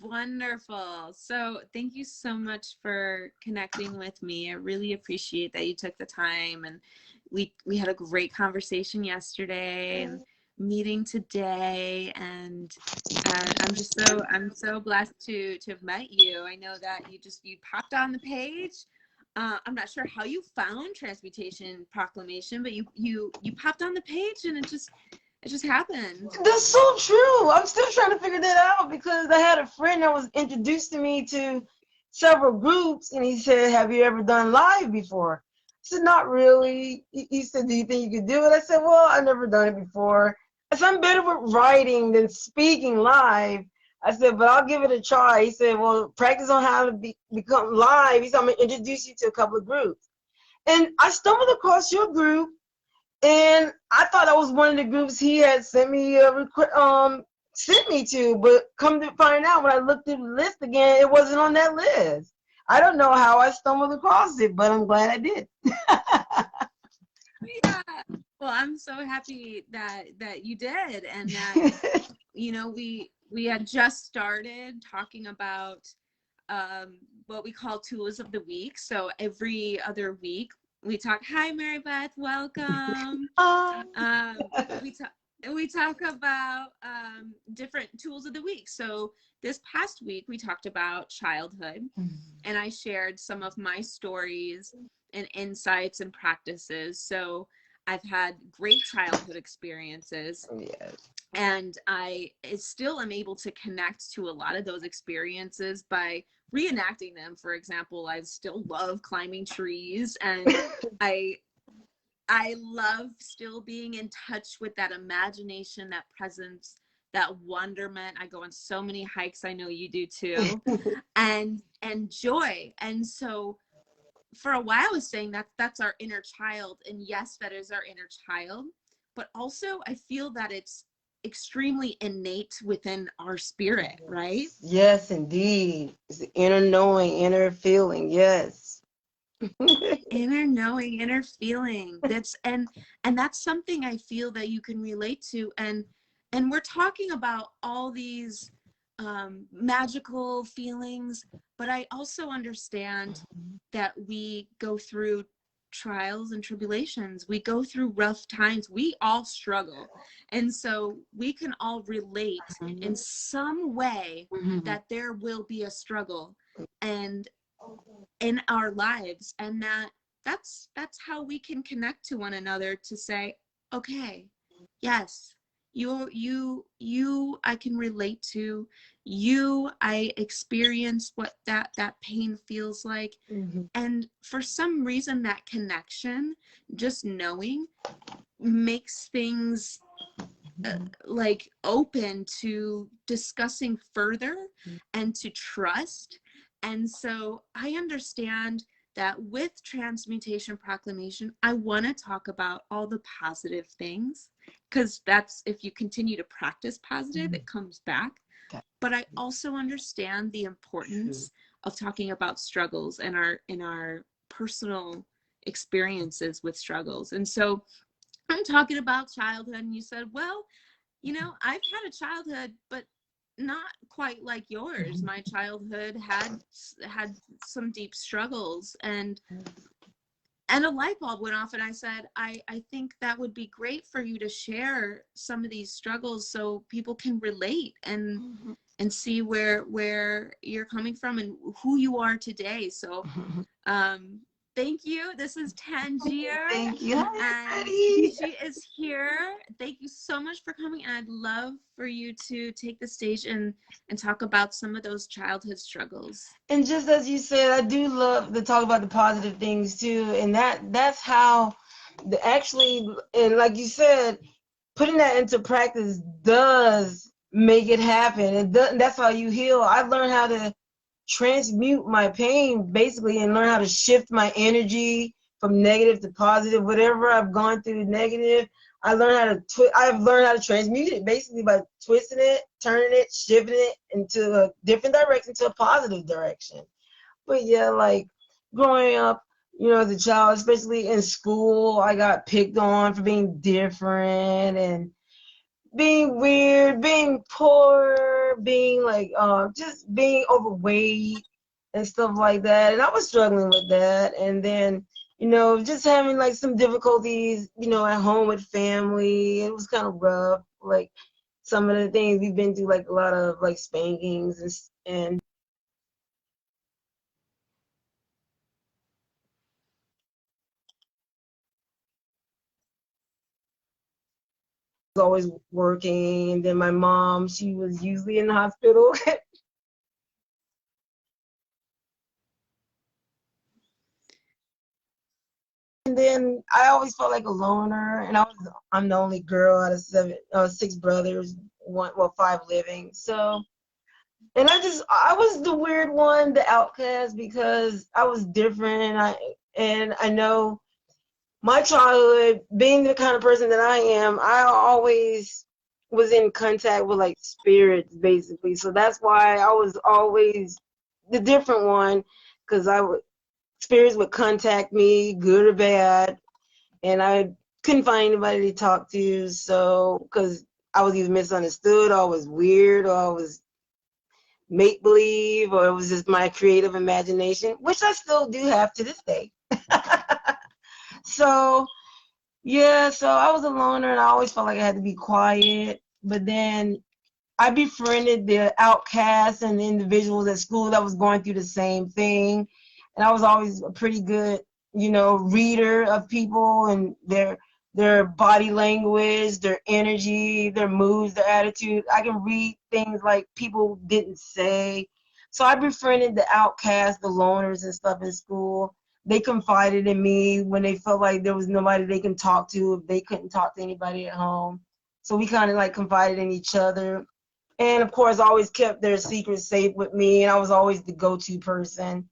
Wonderful. So thank you so much for connecting with me. I really appreciate that you took the time, and we had a great conversation yesterday and meeting today, and I'm so blessed to have met you. I know that you popped on the page. I'm not sure how you found Transmutation Proclamation, but you popped on the page, and it just happened. That's so true. I'm still trying to figure that out because I had a friend that was introducing me to several groups, and he said, "Have you ever done live before?" I said, "Not really." He said, "Do you think you could do it?" I said, "Well, I've never done it before." I said, "I'm better with writing than speaking live." I said, "But I'll give it a try." He said, "Well, practice on how to become live." He said, "I'm going to introduce you to a couple of groups." And I stumbled across your group, and I thought that was one of the groups he had sent me sent me to, but come to find out when I looked at the list again, it wasn't on that list. I don't know how I stumbled across it, but I'm glad I did. Yeah. Well, I'm so happy that you did, and that we had just started talking about what we call tools of the week. So every other week we talk. Hi, Mary Beth, welcome. Um, we talk about different tools of the week. So this past week we talked about childhood, and I shared some of my stories and insights and practices. So I've had great childhood experiences, Yes. and I still am able to connect to a lot of those experiences by reenacting them. For example, I still love climbing trees, and I I love still being in touch with that imagination, that presence, that wonderment. I go on so many hikes, I know you do too, and joy. And so for a while I was saying that that's our inner child, and yes, that is our inner child, but also I feel that it's extremely innate within our spirit, right? Yes, indeed. It's the inner knowing, inner feeling. Yes. Inner knowing, inner feeling. And that's something I feel that you can relate to. And we're talking about all these magical feelings, but I also understand that we go through trials and tribulations. We go through rough times. We all struggle. And so we can all relate in some way that there will be a struggle and in our lives, and that's how we can connect to one another to say, okay, yes, you I can relate to you. I experience what that pain feels like. And for some reason that connection, just knowing, makes things like open to discussing further and to trust. And so I understand that with Transmutation Proclamation, I want to talk about all the positive things, because that's, if you continue to practice positive, it comes back. But I also understand the importance of talking about struggles and our personal experiences with struggles. And so I'm talking about childhood, and you said, well, I've had a childhood, but not quite like yours. My childhood had some deep struggles, and a light bulb went off, and I said, I think that would be great for you to share some of these struggles so people can relate and see where you're coming from and who you are today. So thank you. This is Tangier, Thank you. Hi, and everybody. she is here. Thank you so much for coming, and I'd love for you to take the stage and talk about some of those childhood struggles. And just as you said, I do love to talk about the positive things too, and that's how actually, and like you said, putting that into practice does make it happen. That's how you heal. I learned how to transmute my pain basically, and learn how to shift my energy from negative to positive. Whatever I've gone through negative, I've learned how to transmute it basically by twisting it, turning it, shifting it into a different direction, to a positive direction. But yeah, like growing up, as a child, especially in school, I got picked on for being different, and being weird, being poor, being like just being overweight and stuff like that. And I was struggling with that. And then, just having like some difficulties, at home with family. It was kind of rough. Like some of the things we've been through, like a lot of like spankings and always working. And then my mom, she was usually in the hospital. And then I always felt like a loner, and I'm the only girl out of six brothers, five living. So, and I was the weird one, the outcast, because I was different, and I know my childhood, being the kind of person that I am, I always was in contact with like spirits, basically. So that's why I was always the different one, because spirits would contact me, good or bad, and I couldn't find anybody to talk to. So, because I was either misunderstood, or I was weird, or I was make believe, or it was just my creative imagination, which I still do have to this day. So, yeah, so I was a loner, and I always felt like I had to be quiet. But then I befriended the outcasts and the individuals at school that was going through the same thing. And I was always a pretty good, reader of people and their body language, their energy, their moods, their attitude. I can read things like people didn't say. So I befriended the outcasts, the loners and stuff in school. They confided in me when they felt like there was nobody they can talk to if they couldn't talk to anybody at home. So we kind of like confided in each other. And of course, I always kept their secrets safe with me, and I was always the go-to person.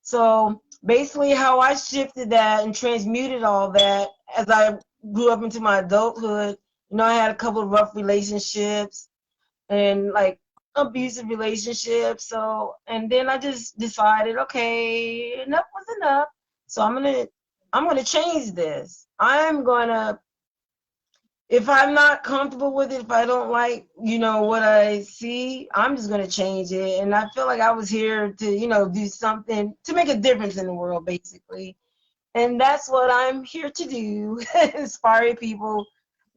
So basically, how I shifted that and transmuted all that as I grew up into my adulthood, I had a couple of rough relationships and like abusive relationships. So, and then I just decided, okay, enough was enough. So I'm gonna change this. I'm gonna if I'm not comfortable with it, if I don't like, what I see, I'm just going to change it. And I feel like I was here to, do something to make a difference in the world, basically. And that's what I'm here to do, inspire people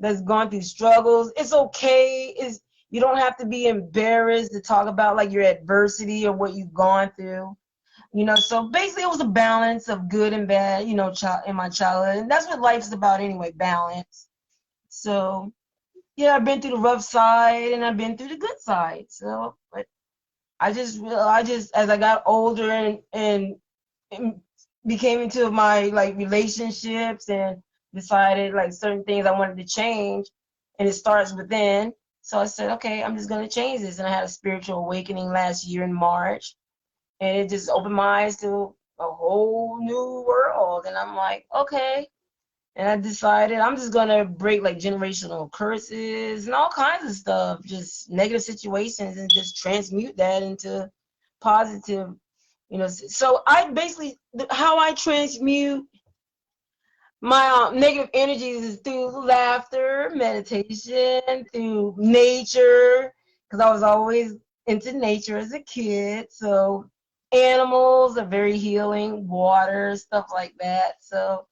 that's gone through struggles. It's okay. You don't have to be embarrassed to talk about like your adversity or what you've gone through. So basically it was a balance of good and bad, in my childhood. And that's what life's about anyway, balance. So yeah, I've been through the rough side and I've been through the good side. So, but I just as I got older and became into my like relationships and decided like certain things I wanted to change, and it starts within. So I said, okay, I'm just gonna change this, and I had a spiritual awakening last year in March, and it just opened my eyes to a whole new world, and I'm like, okay. And I decided I'm just gonna break like generational curses and all kinds of stuff, just negative situations, and just transmute that into positive, So I basically how I transmute my negative energies is through laughter, meditation, through nature, because I was always into nature as a kid. So animals are very healing, water, stuff like that. So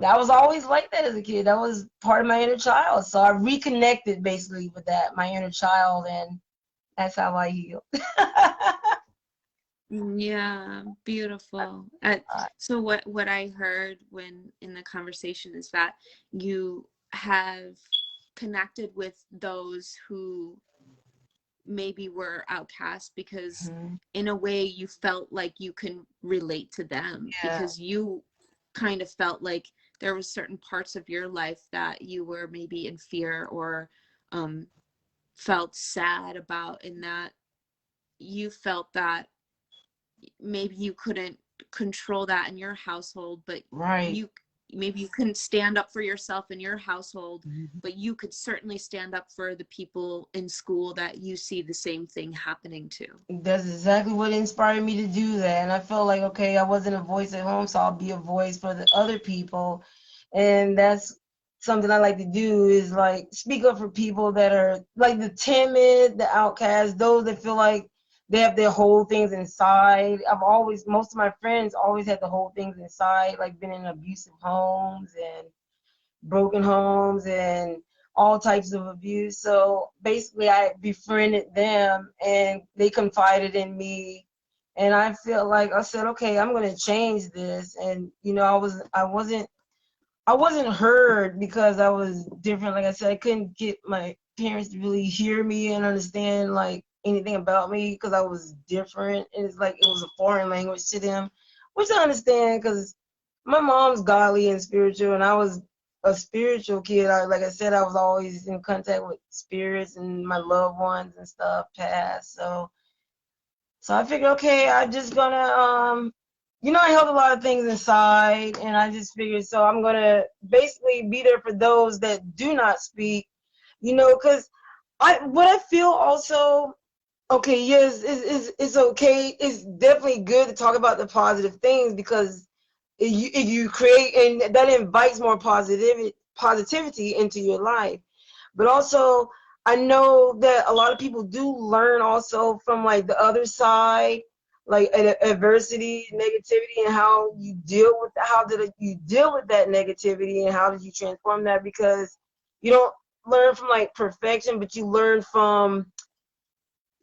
I was always like that as a kid. That was part of my inner child. So I reconnected basically with that, my inner child, and that's how I heal. Yeah, beautiful. So what I heard when in the conversation is that you have connected with those who maybe were outcast because in a way you felt like you can relate to them, Yeah. because you kind of felt like there was certain parts of your life that you were maybe in fear or felt sad about, in that you felt that maybe you couldn't control that in your household, but Right. you couldn't stand up for yourself in your household, but you could certainly stand up for the people in school that you see the same thing happening to. That's exactly what inspired me to do that. And I felt like, okay, I wasn't a voice at home, so I'll be a voice for the other people. And that's something I like to do is like speak up for people that are like the timid, the outcast, those that feel like they have their whole things inside. Most of my friends always had the whole things inside, like been in abusive homes and broken homes and all types of abuse. So basically I befriended them and they confided in me. And I feel like I said, okay, I'm gonna change this. And you know, I wasn't heard because I was different. Like I said, I couldn't get my parents to really hear me and understand like anything about me because I was different. And it's like it was a foreign language to them, which I understand because my mom's godly and spiritual, and I was a spiritual kid. Like I said, I was always in contact with spirits and my loved ones and stuff past. So I figured, okay, I'm just gonna, I held a lot of things inside, and I just figured, so I'm gonna basically be there for those that do not speak, because what I feel also, okay, yes, it's okay. It's definitely good to talk about the positive things because if you create, and that invites more positivity into your life. But also, I know that a lot of people do learn also from like the other side, like adversity, negativity, and how did you deal with that negativity, and how did you transform that? Because you don't learn from like perfection, but you learn from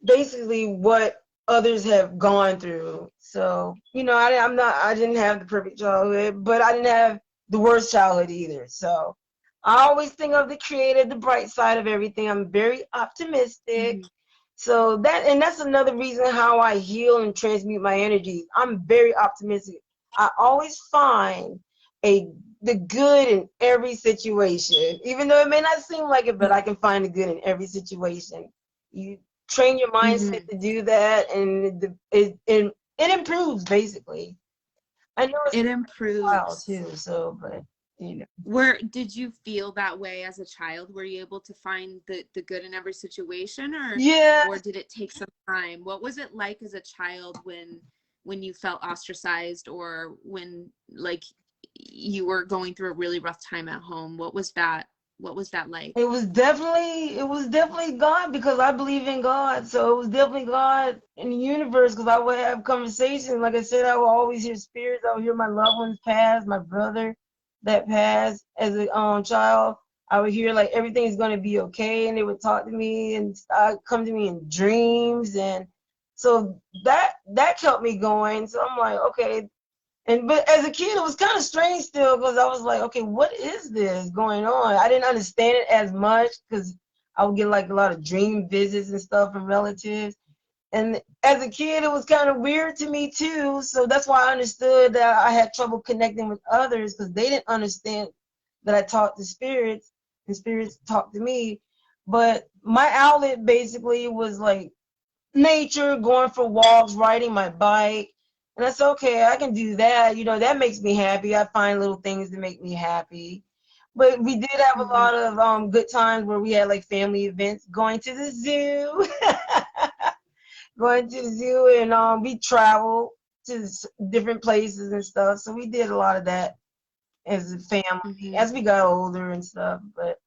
basically what others have gone through. So, I didn't have the perfect childhood, but I didn't have the worst childhood either. So I always think of the creative, the bright side of everything. I'm very optimistic. Mm-hmm. So that's another reason how I heal and transmute my energies. I'm very optimistic. I always find the good in every situation, even though it may not seem like it, but I can find the good in every situation. You train your mindset Mm-hmm. to do that, and it improves basically. I know it's It a while improves. too, so but you know. Where did you feel that way as a child? Were you able to find the good in every situation, Yeah, or did it take some time? What was it like as a child when you felt ostracized, or when like you were going through a really rough time at home? What was that like? it was definitely God because I believe in God. So it was definitely God in the universe because I would have conversations. Like I said, I would always hear spirits. I would hear my loved ones pass, my brother that passed as a child. I would hear like everything's gonna be okay, and they would talk to me and come to me in dreams, and so that kept me going. So I'm like, okay, but as a kid, it was kind of strange still because I was like, okay, what is this going on? I didn't understand it as much because I would get like a lot of dream visits and stuff from relatives. And as a kid, it was kind of weird to me too. So that's why I understood that I had trouble connecting with others because they didn't understand that I talked to spirits and spirits talked to me. But my outlet basically was like nature, going for walks, riding my bike. And that's okay, I can do that. That makes me happy. I find little things that make me happy. But we did have a Mm-hmm. lot of good times where we had like family events, going to the zoo, going to the zoo, and we traveled to different places and stuff. So we did a lot of that as a family Mm-hmm. as we got older and stuff. But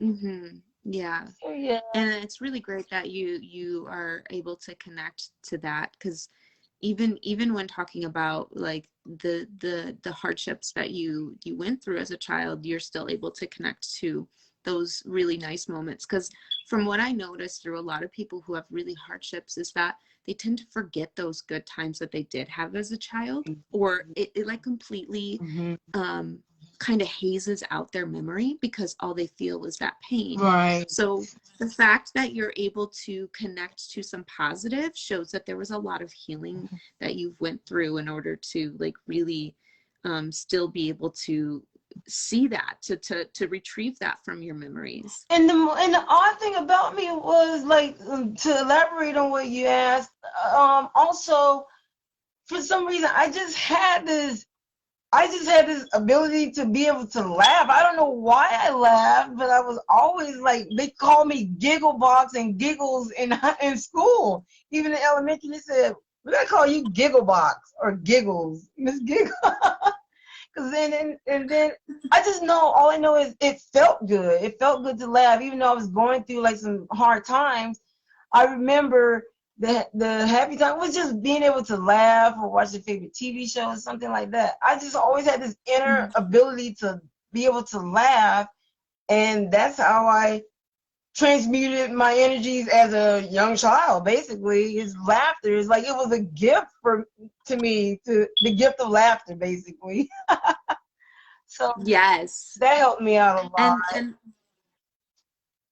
Mm-hmm. Yeah. so, yeah. And it's really great that you are able to connect to that, because even when talking about like the hardships that you went through as a child, you're still able to connect to those really nice moments. Because from what I noticed through a lot of people who have really hardships is that they tend to forget those good times that they did have as a child, or it like completely Hmm. um kind of hazes out their memory because all they feel was that pain. Right. So the fact that you're able to connect to some positive shows that there was a lot of healing that you've went through in order to like really still be able to see that, to retrieve that from your memories. And the odd thing about me was like, to elaborate on what you asked. Also, for some reason, I just had this ability to be able to laugh. I don't know why I laughed, but I was always like, they called me Giggle Box and Giggles in school. Even in elementary, they said, we're gonna call you Giggle Box or Giggles, Miss Giggle. Cause then I just know, all I know is it felt good. It felt good to laugh, even though I was going through like some hard times. I remember the happy time was just being able to laugh or watch a favorite TV show or something like that. I just always had this inner ability to be able to laugh, and that's how I transmuted my energies as a young child. Basically, is laughter. It's like it was a gift to me, to the gift of laughter, basically. So Yes. that helped me out a lot.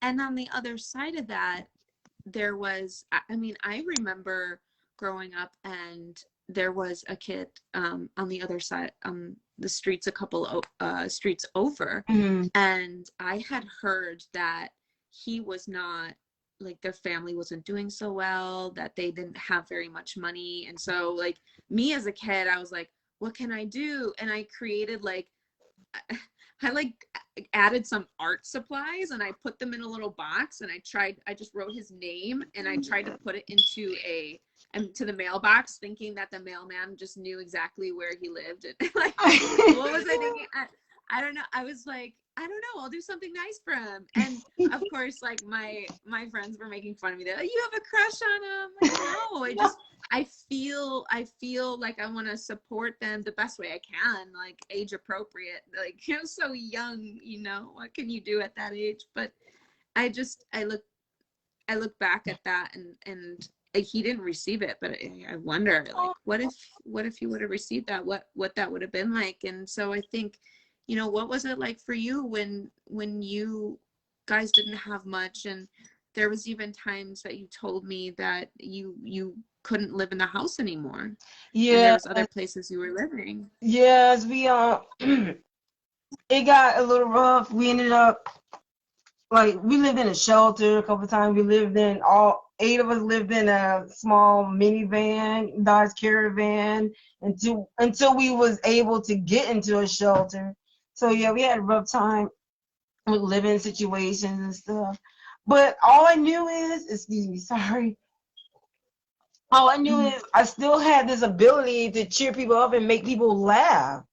And on the other side of that, there was, I mean, I remember growing up and there was a kid on the other side, the streets, a couple streets over, and I had heard that he was not, like, their family wasn't doing so well, that they didn't have very much money. And so, like, me as a kid, I was like, what can I do? And I created, like, I like added some art supplies and I put them in a little box, and I just wrote his name and I tried to put it into the mailbox, thinking that the mailman just knew exactly where he lived. And like, what was I thinking? I don't know. I was like, I don't know, I'll do something nice for him. And of course, like, my friends were making fun of me. They're like, you have a crush on him? Like, no, I feel like I want to support them the best way I can, like age appropriate. Like, you're so young, you know, what can you do at that age? But I look back at that, and he didn't receive it, but I wonder, like, what if he would have received that, what that would have been like. And so I think, you know, what was it like for you when you guys didn't have much, and there was even times that you told me that you couldn't live in the house anymore. Yeah. And there was other places you were living. Yes, we it got a little rough. We ended up, like, we lived in a shelter a couple of times. We lived in, all 8 of us lived in a small minivan, Dodge Caravan, until we was able to get into a shelter. So yeah, we had a rough time with living situations and stuff. But all I knew is, excuse me, sorry. All I knew is I still had this ability to cheer people up and make people laugh.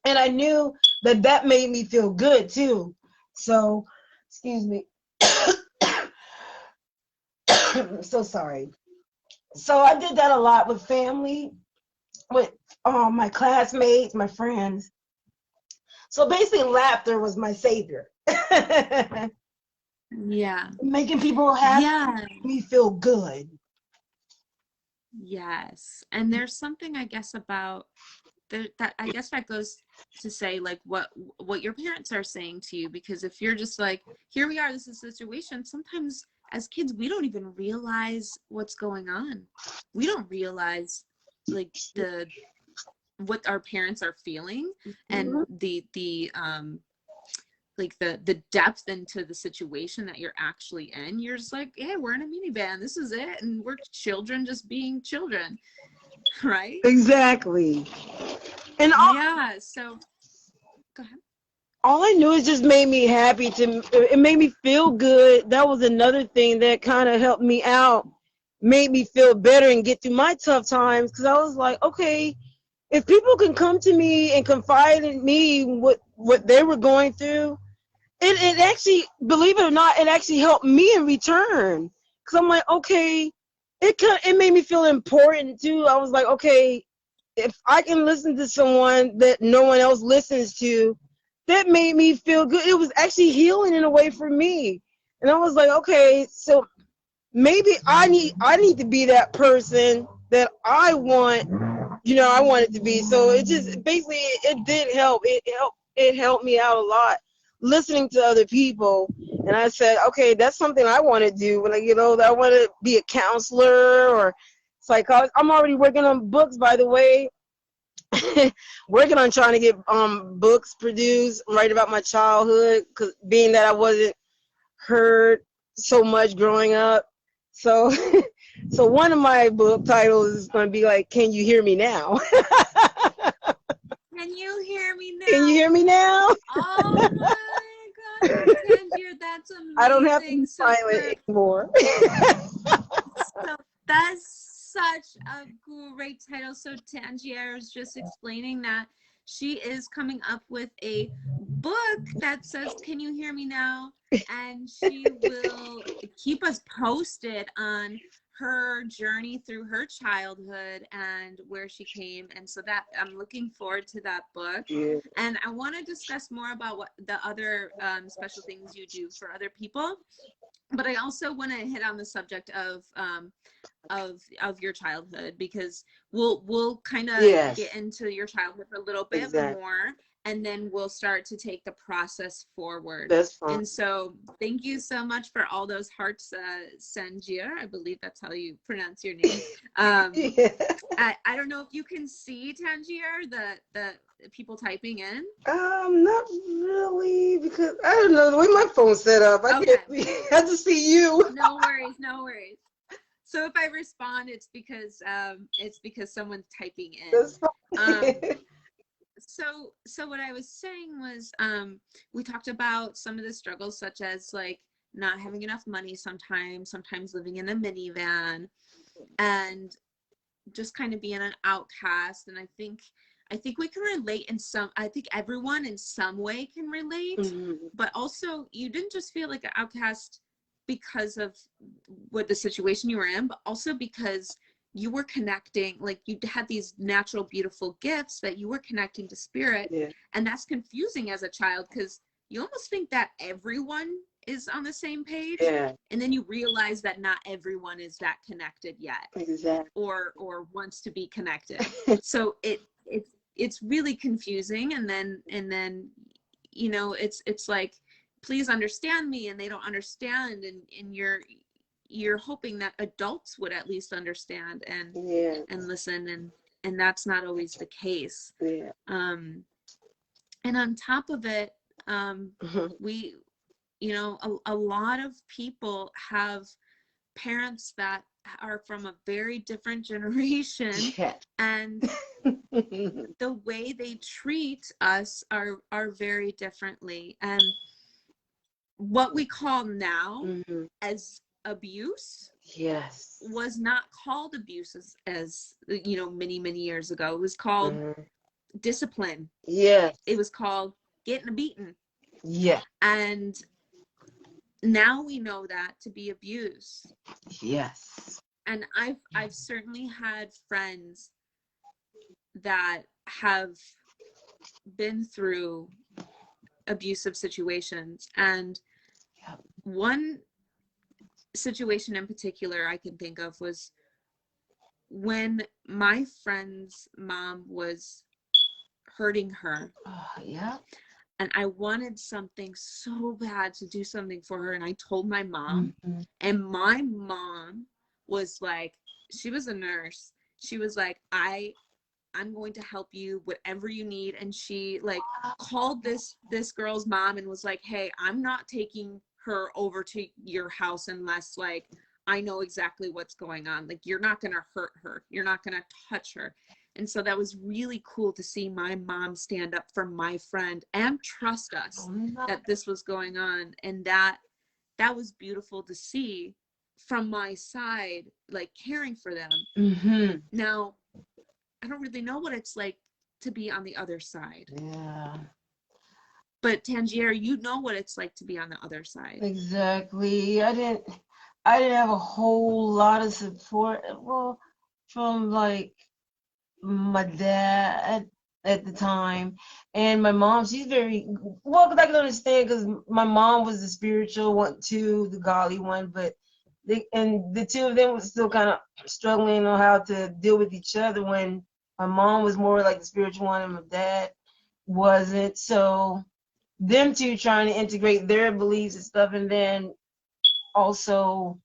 And I knew that made me feel good too. So, excuse me. I'm so sorry. So I did that a lot with family, with my classmates, my friends. So basically, laughter was my savior. Yeah. Making people happy, yeah, made me feel good. Yes. And there's something, I guess, about that I guess that goes to say, like, what your parents are saying to you, because if you're just like, here we are, this is a situation, sometimes as kids we don't even realize what's going on. We don't realize, like, what our parents are feeling, and the like the depth into the situation that you're actually in. You're just like, hey, we're in a minivan, this is it, and we're children just being children, right? Exactly. And yeah, so go ahead. All I knew is just made me happy. It made me feel good. That was another thing that kind of helped me out, made me feel better and get through my tough times, because I was like, okay, if people can come to me and confide in me what they were going through, it actually, believe it or not, it actually helped me in return. Because I'm like, okay, it made me feel important too. I was like, okay, if I can listen to someone that no one else listens to, that made me feel good. It was actually healing in a way for me. And I was like, okay, so maybe I need to be that person that I want, I want it to be. So it just basically, it did help. It helped me out a lot, listening to other people. And I said, okay, that's something I want to do when I get older. I want to be a counselor or psychologist. I'm already working on books, by the way. Working on trying to get books produced, write about my childhood, cause being that I wasn't heard so much growing up. So so one of my book titles is going to be like, Can You Hear Me Now? Can you hear me now? Can you hear me now? Oh my God, Tangier, that's amazing. I don't have to be silent anymore. So that's such a great title. So Tangier is just explaining that she is coming up with a book that says, "Can you hear me now?" And she will keep us posted on her journey through her childhood and where she came. And so that I'm looking forward to that book. Yeah. And I want to discuss more about what the other special things you do for other people. But I also want to hit on the subject of your childhood, because we'll kind of Yes. get into your childhood a little bit Exactly. more, and then we'll start to take the process forward. That's fine. And so thank you so much for all those hearts, Tangier. I believe that's how you pronounce your name. Yeah. I don't know if you can see, Tangier, the people typing in. Not really, because I don't know the way my phone's set up. I Okay. can't see. I just see you. No worries, no worries. So if I respond, it's because someone's typing in. That's fine. So what I was saying was, we talked about some of the struggles, such as like not having enough money sometimes living in a minivan, and just kind of being an outcast. And I think we can relate I think everyone in some way can relate. Mm-hmm. But also, you didn't just feel like an outcast because of what the situation you were in, but also because you were connecting, like you had these natural, beautiful gifts that you were connecting to spirit. Yeah. And that's confusing as a child, because you almost think that everyone is on the same page. Yeah. And then you realize that not everyone is that connected yet. Exactly. Or wants to be connected. So it's really confusing. And then you know, it's like, please understand me, and they don't understand, and you're hoping that adults would at least understand and listen, and that's not always the case. Yeah. And on top of it, we, you know, a lot of people have parents that are from a very different generation. Yeah. And the way they treat us are very differently. And what we call now as abuse, yes, was not called abuse as you know, many years ago. It was called discipline. Yes. It was called getting a beating. Yeah. And now we know that to be abuse. Yes. And I've certainly had friends that have been through abusive situations. And one situation in particular I can think of was when my friend's mom was hurting her. Yeah. And I wanted something so bad to do something for her. And I told my mom, and my mom was like, she was a nurse. She was like, I'm going to help you, whatever you need. And she like called this girl's mom and was like, hey, I'm not taking her over to your house unless like I know exactly what's going on. Like, you're not going to hurt her. You're not going to touch her. And so that was really cool to see my mom stand up for my friend and trust us that this was going on. And that was beautiful to see from my side, like caring for them. Now, I don't really know what it's like to be on the other side. Yeah. But Tangier, you know what it's like to be on the other side. Exactly. I didn't have a whole lot of support, well, from like my dad at the time, and my mom. She's very well, because I can understand, because my mom was the spiritual one too, the godly one, but the two of them were still kind of struggling on how to deal with each other, when my mom was more like the spiritual one and my dad wasn't. So them two trying to integrate their beliefs and stuff, and then also,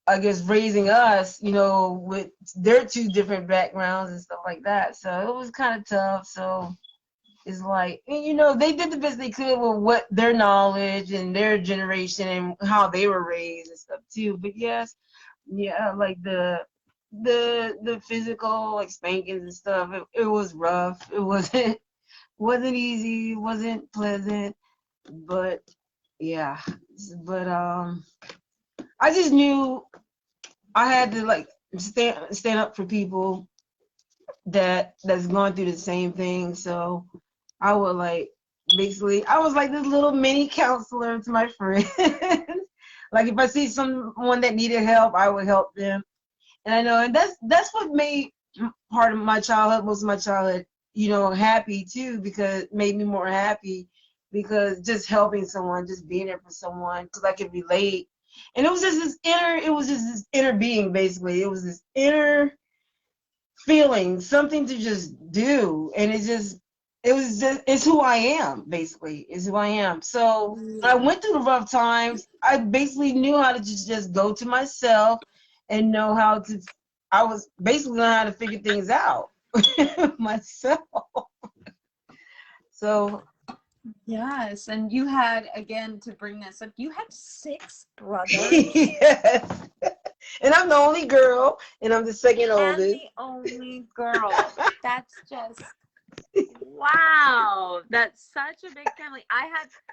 I guess, raising us, you know, with their two different backgrounds and stuff like that. So it was kind of tough. So it's like, you know, they did the best they could with what their knowledge and their generation and how they were raised and stuff too. But yes, yeah, like the physical, like spankings and stuff, it was rough. It wasn't easy, it wasn't pleasant, but yeah. But I just knew I had to like stand up for people that's going through the same thing. So I would like basically I was like this little mini counselor to my friends. Like if I see someone that needed help, I would help them. And I know, and that's what made part of my childhood, most of my childhood, happy too, because it made me more happy because just helping someone, just being there for someone, because I could relate. And it was just this inner being, basically. It was this inner feeling, something to just do, and it's who I am, basically. It's who I am. So when I went through the rough times, I basically knew how to just go to myself and know how to. I was basically learning how to figure things out myself. So Yes, and you had, again, to bring this up, you had 6 brothers. yes, and I'm the only girl, and I'm the second oldest. And the only girl. That's just, wow. That's such a big family.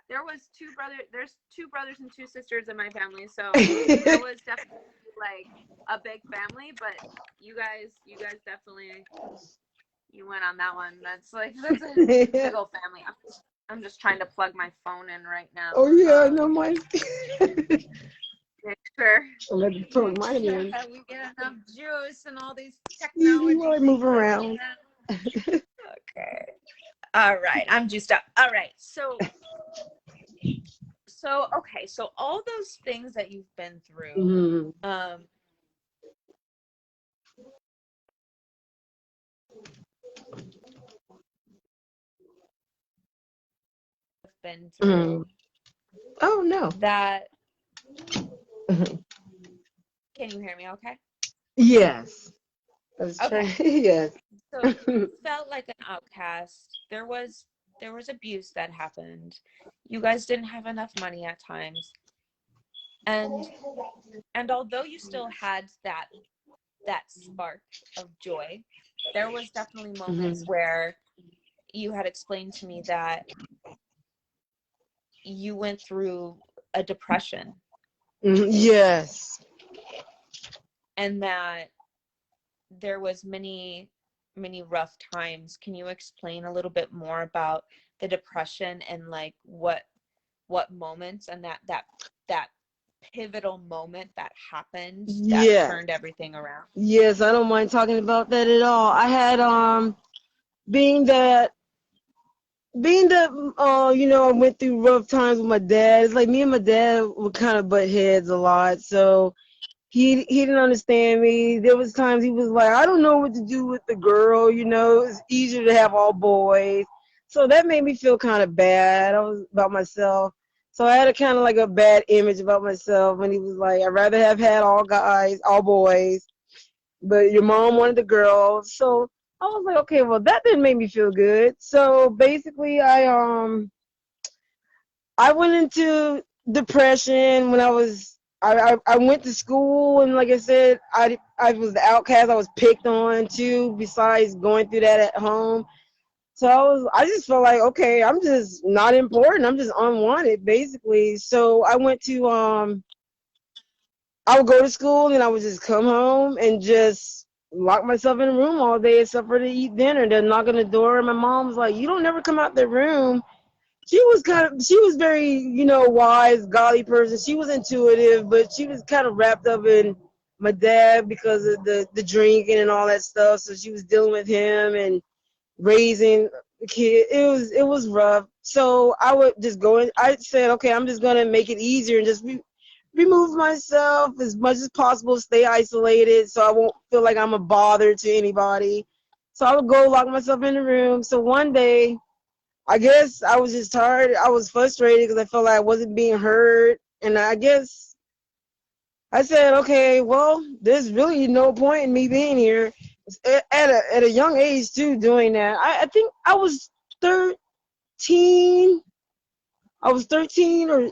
There's 2 brothers and 2 sisters in my family, so it was definitely like a big family, but you guys definitely, you went on that one. That's a big old family. I'm just trying to plug my phone in right now. Oh yeah, no, mine. Make sure. Let me plug mine in. That we get enough juice and all these technology. While I move around. Okay. All right. I'm juiced up. All right. So okay. So all those things that you've been through, been through. Oh no. That. Can you hear me? Okay. Yes. Okay. Yes. So you felt like an outcast. There was abuse that happened. You guys didn't have enough money at times. And although you still had that spark of joy, there was definitely moments where you had explained to me that you went through a depression. Yes. And that there was many rough times. Can you explain a little bit more about the depression and like what moments and that pivotal moment that happened that turned everything around? Yes, I don't mind talking about that at all. I had being that I went through rough times with my dad. It's like me and my dad would kind of butt heads a lot. So he didn't understand me. There was times he was like, I don't know what to do with the girl, it's easier to have all boys. So that made me feel kind of bad. I was about myself. So I had a kind of like a bad image about myself when he was like, I'd rather have had all guys, all boys, but your mom wanted the girls. So I was like, okay, well that didn't make me feel good. So basically I went into depression when I went to school, and like I said, I was the outcast. I was picked on too, besides going through that at home. So I just felt like, okay, I'm just not important. I'm just unwanted, basically. So I went to I would go to school and I would just come home and just lock myself in a room all day except for to eat dinner. Then knock on the door, and my mom was like, "You don't never come out the room." She was very, wise, godly person. She was intuitive, but she was kind of wrapped up in my dad because of the drinking and all that stuff. So she was dealing with him and raising the kid. It was rough. So I would just go in. I said, okay, I'm just gonna make it easier and just remove myself as much as possible, stay isolated, so I won't feel like I'm a bother to anybody. So I would go lock myself in the room. So one day, I guess I was just tired. I was frustrated because I felt like I wasn't being heard. And I guess I said, okay, well, there's really no point in me being here at a young age too, doing that. I think I was 13. I was 13, or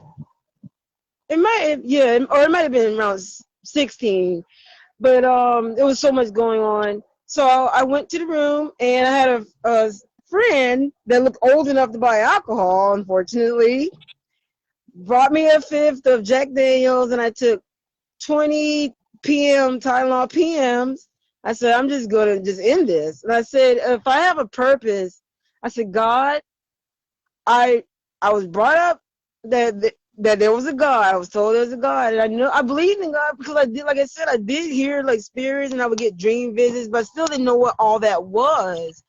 it might have been around 16. But there was so much going on. So I went to the room, and I had a friend that looked old enough to buy alcohol, unfortunately, brought me a fifth of Jack Daniels, and I took 20 p.m. Tylenol PMs I said, I'm just going to just end this. And I said, if I have a purpose, I said, God, I I was brought up that there was a God. I was told there was a God, and I believed in God because I did, like I said, I did hear like spirits, and I would get dream visits, but I still didn't know what all that was.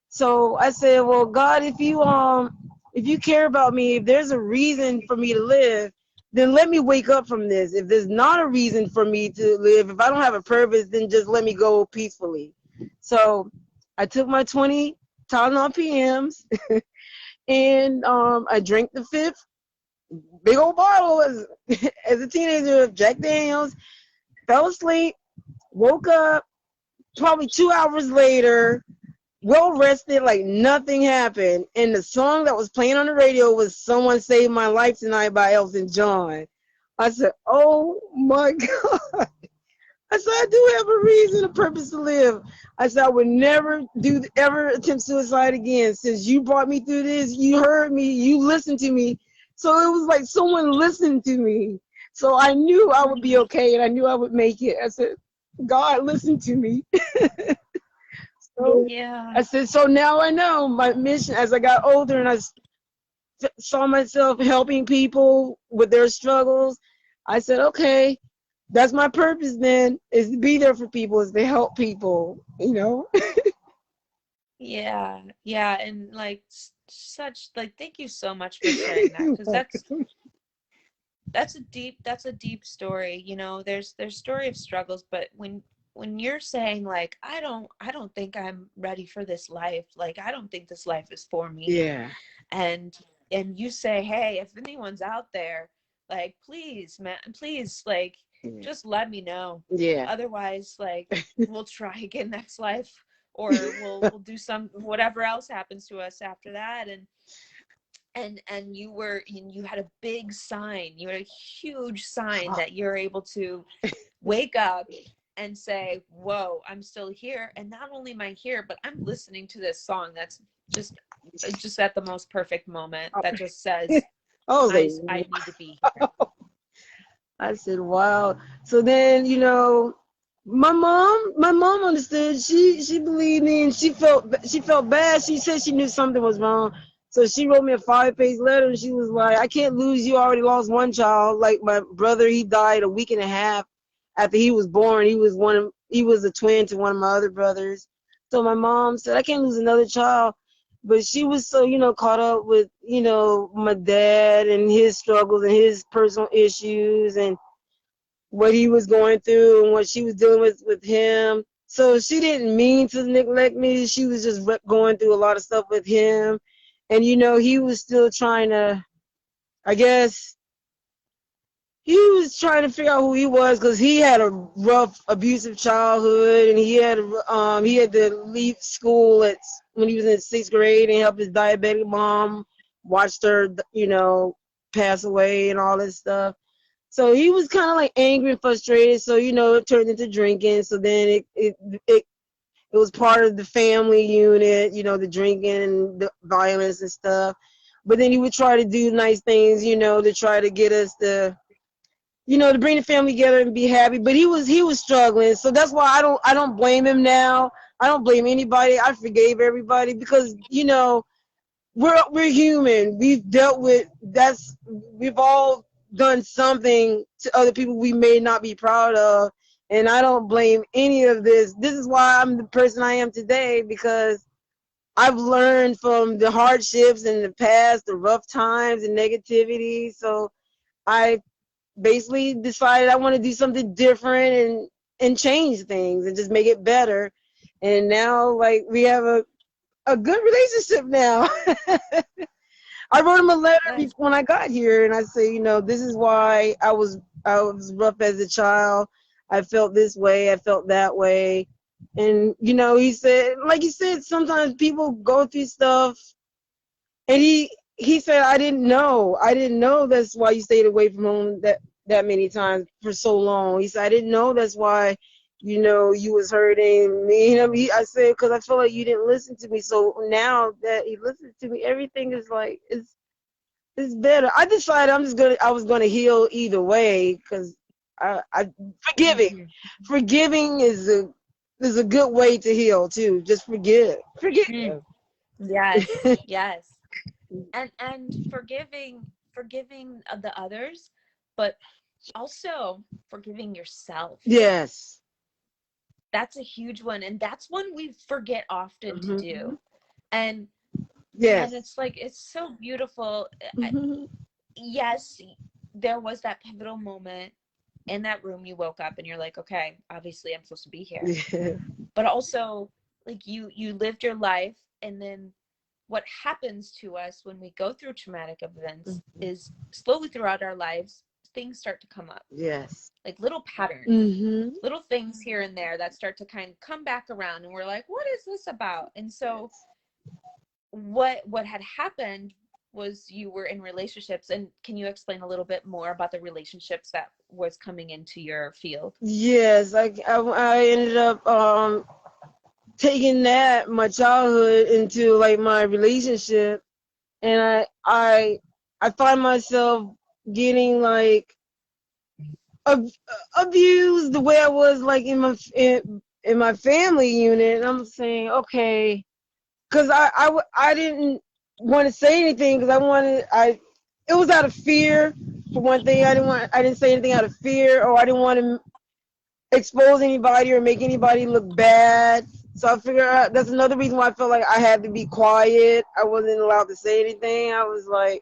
So I said, well, God, if you care about me, if there's a reason for me to live, then let me wake up from this. If there's not a reason for me to live, if I don't have a purpose, then just let me go peacefully. So I took my 20 Tylenol PMs and I drank the fifth big old bottle as a teenager of Jack Daniels, fell asleep, woke up probably 2 hours later, well rested, like nothing happened. And the song that was playing on the radio was Someone Saved My Life Tonight by Elton John. I said, oh my God. I said, I do have a reason, a purpose to live. I said, I would never ever attempt suicide again. Since you brought me through this, you heard me, you listened to me. So it was like someone listened to me. So I knew I would be okay, and I knew I would make it. I said, God, listen to me. So Yeah. I said, so now I know my mission as I got older and I saw myself helping people with their struggles. I said, okay, that's my purpose then, is to be there for people, is to help people, you know? Yeah. Yeah. And like such like thank you so much for sharing that, because that's a deep story. You know, there's story of struggles, but when you're saying like I don't think I'm ready for this life, like I don't think this life is for me, Yeah. and you say, hey, if anyone's out there, like please man, please, like Yeah. just let me know. Yeah. Otherwise, like we'll try again next life, or we'll do some whatever else happens to us after that. And you had a big sign, you had a huge sign that you're able to wake up and say, whoa, I'm still here, and not only am I here, but I'm listening to this song that's just at the most perfect moment, that just says I was like, I need to be here. I said, wow. So then, my mom understood. She believed me, and she felt bad. She said she knew something was wrong. So she wrote me a 5-page letter, and she was like, I can't lose you. I already lost one child. Like my brother, he died a week and a half after he was born. He was a twin to one of my other brothers. So my mom said, I can't lose another child. But she was so, caught up with, my dad and his struggles and his personal issues and what he was going through and what she was dealing with him. So she didn't mean to neglect me. She was just going through a lot of stuff with him. And, he was still trying to, I guess, he was trying to figure out who he was because he had a rough, abusive childhood, and he had to leave school when he was in 6th grade and help his diabetic mom, watched her, pass away and all this stuff. So he was kind of like angry and frustrated. So it turned into drinking. So then it was part of the family unit, the drinking and the violence and stuff. But then he would try to do nice things, to try to get us to bring the family together and be happy. But he was struggling. So that's why I don't blame him now. I don't blame anybody. I forgave everybody because, we're human. We've all done something to other people we may not be proud of. And I don't blame any of this. This is why I'm the person I am today, because I've learned from the hardships in the past, the rough times and negativity. So I basically decided I want to do something different and change things and just make it better. And now, like, we have a good relationship now. I wrote him a letter That's when I got here, and I say, this is why I was rough as a child. I felt this way, I felt that way. And he said, like you said, sometimes people go through stuff, and he said, I didn't know that's why you stayed away from home that many times for so long. He said, I didn't know that's why you was hurting me. I said, because I feel like you didn't listen to me. So now that he listens to me, everything is like it's better. I decided I was gonna heal either way, because I forgiving. mhm. Forgiving is there's a good way to heal too. Just forgive. Forgive. Yes, yes. And forgiving the others, but also forgiving yourself. Yes. That's a huge one, and that's one we forget often to do. And yes. it's like, it's so beautiful. Yes, there was that pivotal moment in that room. You woke up and you're like, okay, obviously I'm supposed to be here. Yeah. But also, like, you lived your life, and then what happens to us when we go through traumatic events is slowly throughout our lives, things start to come up. Yes. Like little patterns, little things here and there that start to kind of come back around, and we're like, what is this about? And so what had happened was you were in relationships. And can you explain a little bit more about the relationships that was coming into your field? Yes, I ended up taking my childhood into like my relationship, and I find myself getting like abused the way I was like in my family unit. And I'm saying, okay, because I didn't want to say anything because it was out of fear. For one thing, I didn't say anything out of fear, or I didn't want to expose anybody or make anybody look bad. So I figured out that's another reason why I felt like I had to be quiet. I wasn't allowed to say anything. I was like,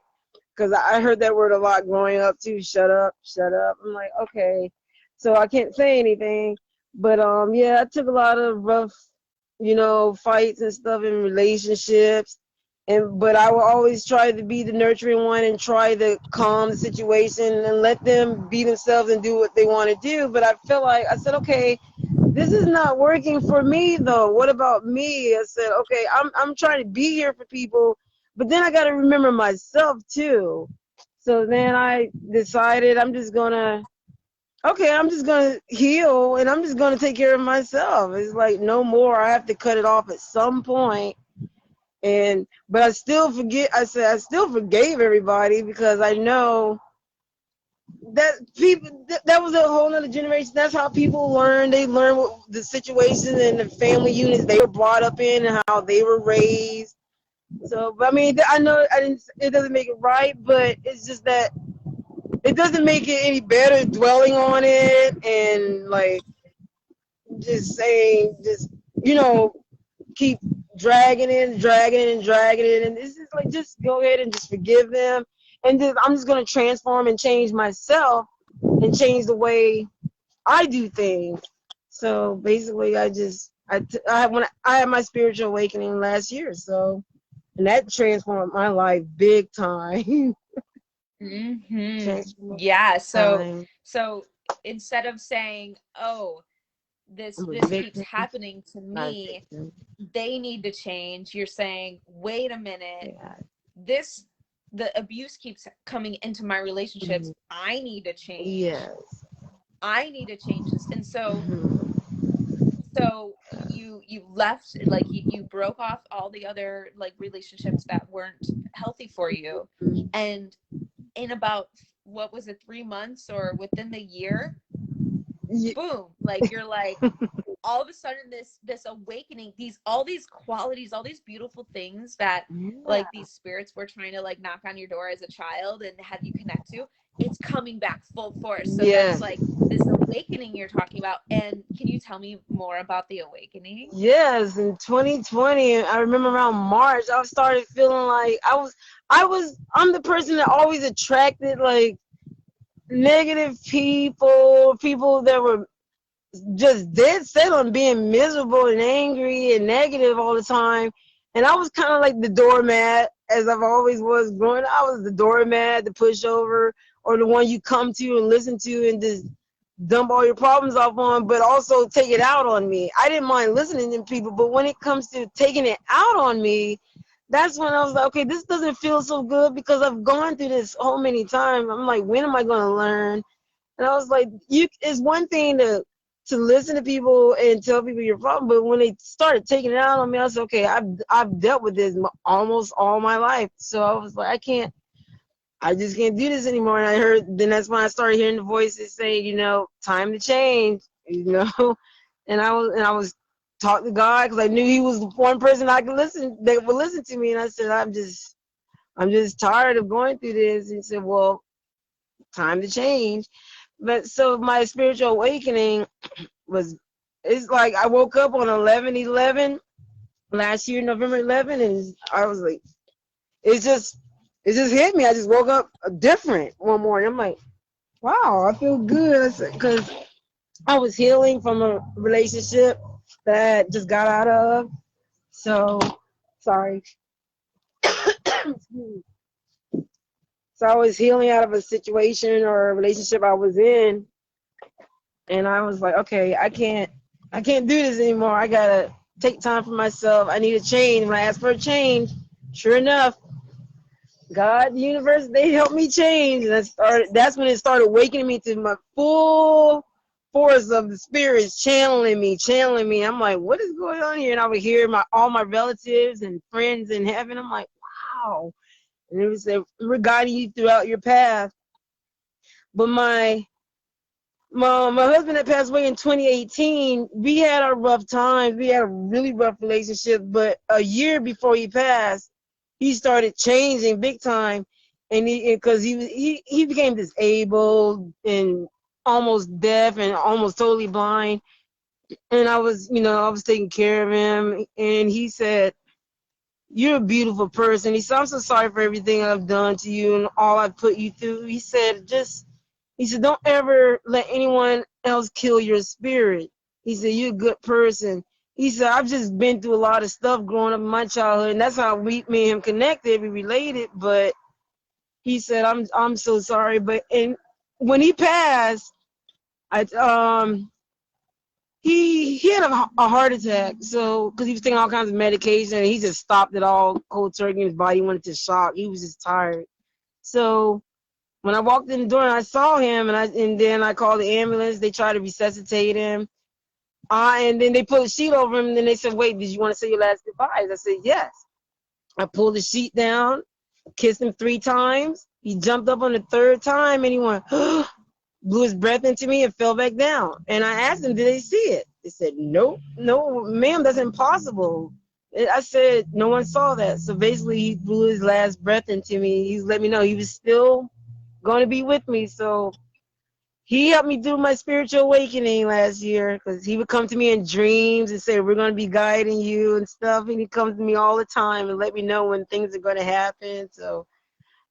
because I heard that word a lot growing up too. Shut up, shut up. I'm like, okay, so I can't say anything. But yeah, I took a lot of rough, fights and stuff in relationships. But I will always try to be the nurturing one and try to calm the situation and let them be themselves and do what they want to do. But I feel like I said, okay, this is not working for me though. What about me? I said, okay, I'm trying to be here for people, but then I got to remember myself too. So then I decided I'm just gonna heal and I'm just gonna take care of myself. It's like no more. I have to cut it off at some point. But I still I still forgave everybody because I know that people that was a whole other generation. That's how people learn. They learn what the situations and the family units they were brought up in and how they were raised. So, but I mean, I know it doesn't make it right, but it's just that it doesn't make it any better dwelling on it and like just saying, keep dragging it and dragging it and dragging it. And this is like, just go ahead and just forgive them. And I'm just going to transform and change myself and change the way I do things. So basically, I had my spiritual awakening last year. So, and that transformed my life big time. Yeah. So instead of saying, oh, this keeps happening to me, they need to change, you're saying, wait a minute, the abuse keeps coming into my relationships. I need to change. Yes. I need to change this. And so you left, like you broke off all the other like relationships that weren't healthy for you. And in about, what was it, 3 months or within the year, boom, like you're like, all of a sudden this awakening, all these qualities, all these beautiful things that like these spirits were trying to like knock on your door as a child and have you connect to, it's coming back full force. So that's like this awakening you're talking about. And can you tell me more about the awakening? Yes, in 2020, I remember around March, I started feeling like I'm the person that always attracted like negative people that were just dead set on being miserable and angry and negative all the time. And I was kind of like the doormat, as I've always was growing up. I was the doormat, the pushover, or the one you come to and listen to and just dump all your problems off on, but also take it out on me. I didn't mind listening to people, but when it comes to taking it out on me, that's when I was like, okay, this doesn't feel so good because I've gone through this so many times. I'm like, when am I going to learn? And I was like, it's one thing to listen to people and tell people your problem, but when they started taking it out on me, I was like, okay, I've dealt with this almost all my life. So I was like, I just can't do this anymore. And then that's when I started hearing the voices say, time to change, and I was talk to God because I knew He was the one person I could listen that would listen to me. And I said, I'm just tired of going through this. And he said, well, time to change. But so my spiritual awakening it's like I woke up on 11/11 last year, November 11, and I was like, it just hit me. I just woke up different one morning. I'm like, wow, I feel good because I was healing from a relationship that I just got out of. So, sorry. So I was healing out of a situation or a relationship I was in, and I was like, okay, I can't do this anymore. I gotta take time for myself. I need a change. When I asked for a change, sure enough, God, the universe, they helped me change. And that's when it started awakening me to my full force of the spirits channeling me. I'm like, what is going on here? And I would hear all my relatives and friends in heaven. I'm like, wow. And it was we're guiding you throughout your path. But my husband that passed away in 2018, we had our rough times. We had a really rough relationship. But a year before he passed, he started changing big time, and because he became disabled and almost deaf and almost totally blind. And I was taking care of him, and he said, "You're a beautiful person." He said, "I'm so sorry for everything I've done to you and all I've put you through." He said, "Don't ever let anyone else kill your spirit." He said, "You're a good person." He said, "I've just been through a lot of stuff growing up in my childhood, and that's how me and him connected. We related." But he said, "I'm so sorry." But and when he passed, he had a heart attack. So because he was taking all kinds of medication, and he just stopped it all cold turkey. His body went into shock. He was just tired. So when I walked in the door and I saw him, and then I called the ambulance. They tried to resuscitate him. And then they put a sheet over him, and then they said, "Wait, did you want to say your last goodbyes?" I said, "Yes." I pulled the sheet down, kissed him 3 times. He jumped up on the 3rd time, and he went, blew his breath into me and fell back down. And I asked them, "Did they see it?" They said, "Nope, no, ma'am, that's impossible." I said, "No one saw that." So basically, he blew his last breath into me. He let me know he was still going to be with me. So he helped me through my spiritual awakening last year, because he would come to me in dreams and say, "We're going to be guiding you," and stuff. And he comes to me all the time and let me know when things are going to happen. So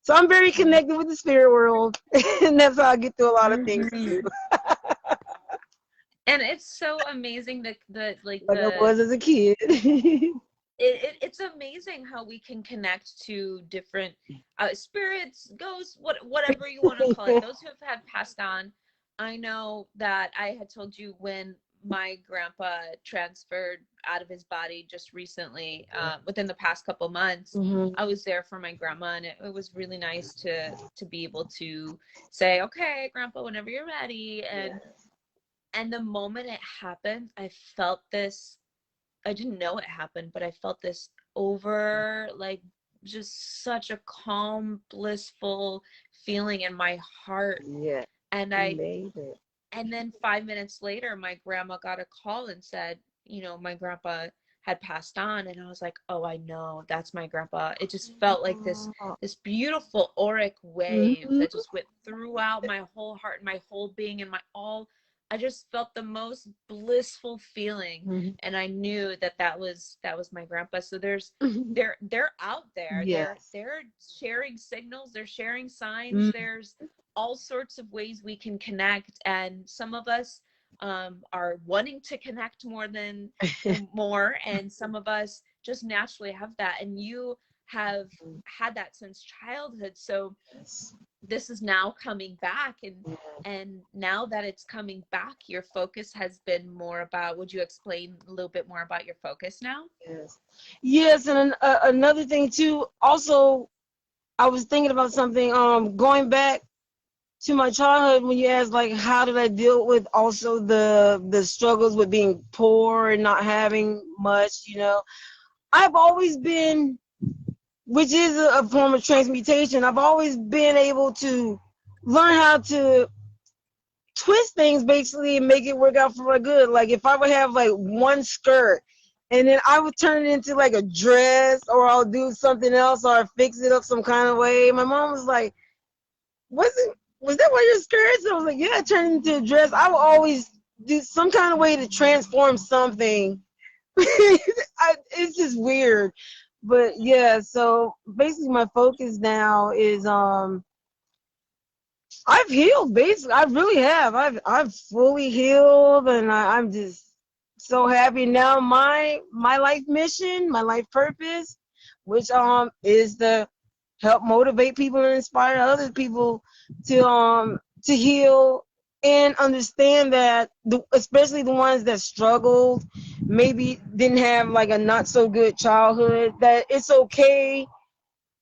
I'm very connected with the spirit world. And that's how I get through a lot of things too. And it's so amazing that I was as a kid. It's amazing how we can connect to different spirits, ghosts, whatever you want to call it, those who have passed on. I know that I had told you when my grandpa transferred out of his body just recently, within the past couple months. Mm-hmm. I was there for my grandma, and it was really nice to be able to say, "Okay, grandpa, whenever you're ready." And the moment it happened, I felt this. I didn't know it happened, but I felt this just such a calm, blissful feeling in my heart. Yeah. And Amazing. and then 5 minutes later, my grandma got a call and said, my grandpa had passed on. And I was like, "Oh, I know, that's my grandpa." It just felt like this beautiful auric wave that just went throughout my whole heart and my whole being and I just felt the most blissful feeling, and I knew that was my grandpa. So they're out there. Yes. They're sharing signals. They're sharing signs. There's all sorts of ways we can connect, and some of us are wanting to connect more, and some of us just naturally have that. And you have had that since childhood. So this is now coming back, and now that it's coming back, your focus has been more about, would you explain a little bit more about your focus now? Yes. And another thing too, also, I was thinking about something, going to my childhood, when you asked, like, how did I deal with also the struggles with being poor and not having much, I've always been, which is a form of transmutation, I've always been able to learn how to twist things basically and make it work out for my good. Like if I would have like one skirt and then I would turn it into like a dress, or I'll do something else, or I fix it up some kind of way. My mom was like, was that one of your skirts? I was like, yeah, I turned it into a dress. I will always do some kind of way to transform something. It's just weird. But yeah, so basically my focus now is I've healed basically. I really have. I've fully healed, and I'm just so happy now. My life mission, my life purpose, which is to help motivate people and inspire other people to heal and understand that especially the ones that struggled, maybe didn't have like a not so good childhood, that it's okay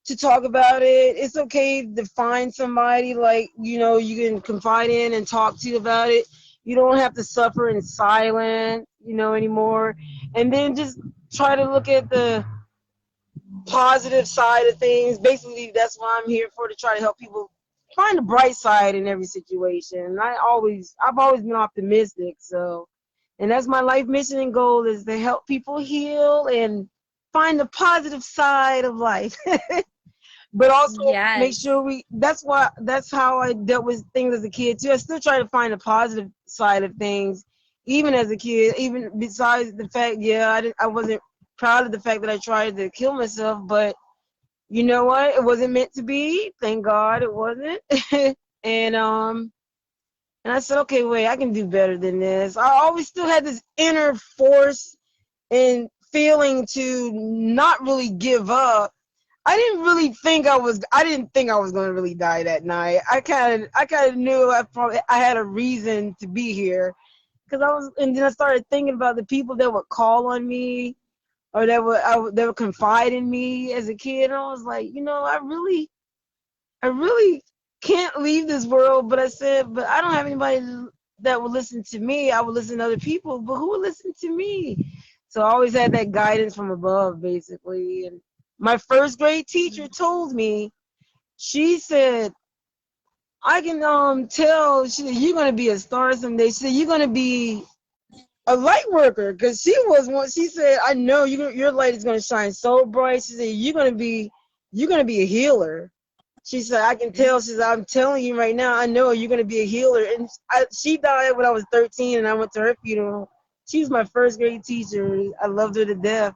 to talk about it. It's okay to find somebody like, you can confide in and talk to about it. You don't have to suffer in silence, anymore. And then just try to look at the positive side of things. Basically, that's why I'm here for, to try to help people find the bright side in every situation. I've always been optimistic, so, and that's my life mission and goal, is to help people heal and find the positive side of life. But also make Yes. sure that's how I dealt with things as a kid too. I still try to find the positive side of things, even as a kid, even besides the fact, I wasn't proud of the fact that I tried to kill myself, but you know what? It wasn't meant to be. Thank God it wasn't. and and I said, okay, wait, I can do better than this. I always still had this inner force and feeling to not really give up. I didn't think I was going to really die that night. I kind of knew I had a reason to be here, and then I started thinking about the people that would call on me, or that would confide in me as a kid. And I was like, I really can't leave this world. But I said, but I don't have anybody that will listen to me. I would listen to other people, but who would listen to me? So I always had that guidance from above, basically. And my first grade teacher told me, she said, I can tell, she said, you're gonna be a star someday. She said, you're gonna be a light worker, because she was one. She said, I know your light is gonna shine so bright. She said, you're gonna be a healer. She said, I can tell. She said, I'm telling you right now, I know you're gonna be a healer. And she died when I was 13, and I went to her funeral. She was my first grade teacher. I loved her to death.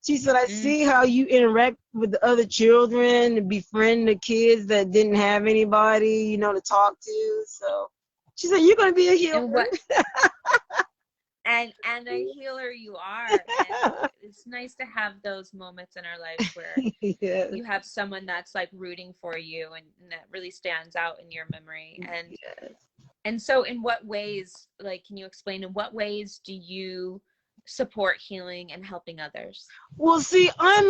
She said, I see how you interact with the other children and befriend the kids that didn't have anybody, to talk to. So she said, you're going to be a healer. And what and a healer you are. And it's nice to have those moments in our lives where Yes. you have someone that's like rooting for you, and that really stands out in your memory. And Yes. and so in what ways, like, can you explain in what ways do you support healing and helping others? Well, see, a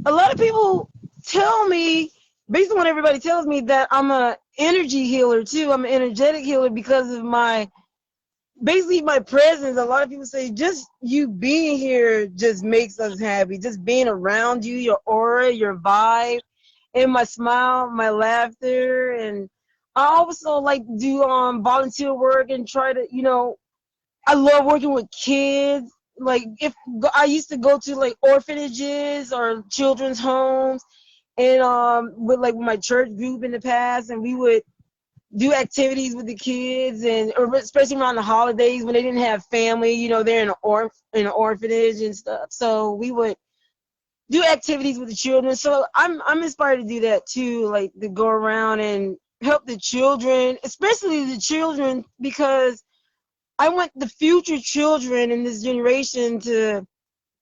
lot of people tell me, based on what everybody tells me, that I'm a energy healer too. I'm an energetic healer because of basically my presence. A lot of people say just you being here just makes us happy. Just being around you, your aura, your vibe, and my smile, my laughter. And I also like to do volunteer work and try to, I love working with kids. Like if I used to go to like orphanages or children's homes, and with my church group in the past, and we would do activities with the kids, and especially around the holidays when they didn't have family, they're in an orphanage and stuff. So we would do activities with the children. So I'm inspired to do that too, like to go around and help the children, especially the children, because I want the future children in this generation to